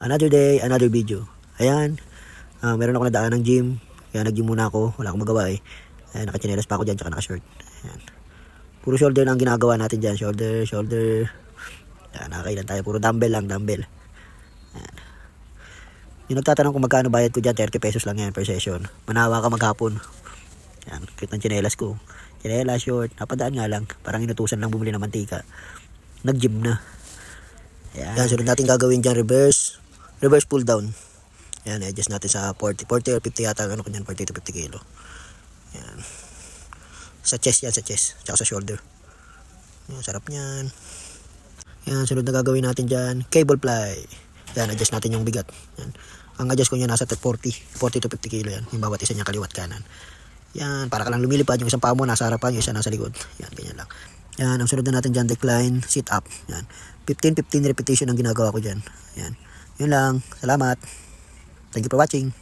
Another day, another video. Ayan, meron ako nadaan ng gym. Kaya nag-gym muna ako, wala akong magawa eh. Ayan, nakachinelas pa ako dyan, tsaka naka-short. Ayan. Puro shoulder na ang ginagawa natin dyan. Shoulder, shoulder. Ayan, nakakailan tayo. Puro dumbbell lang, dumbbell. Ayan. Yung nagtatanong kung magkano bayad ko dyan, 30 pesos lang yan per session. Manawa ka maghapon. Ayan, cute ng chinelas ko. Chinelas, short. Napadaan nga lang. Parang inutusan lang bumili ng mantika. Nag-gym na. Ayan, sunod natin gagawin dyan, reverse pull down. Ayan, adjust natin sa 40 or 50 yata, ano kanyan, 40 to 50 kilo. Ayan. Sa chest yan, sa chest. Tsaka sa shoulder. Ayan, sarap nyan. Ayan, sunod na gagawin natin dyan, cable fly. Ayan, adjust natin yung bigat. Ayan. Ang adjust ko niya nasa 40 to 50 kilo yan. Yung bawat isa niya kaliwat kanan. Yan, para ka lang lumilipad. Yung isang paa mo nasa harapan, yung isa nasa likod. Yan, ganyan lang. Yan, ang sunod na natin dyan, decline, sit up. Yan. 15 repetition ang ginagawa ko dyan. Yan. Yun lang. Salamat. Thank you for watching.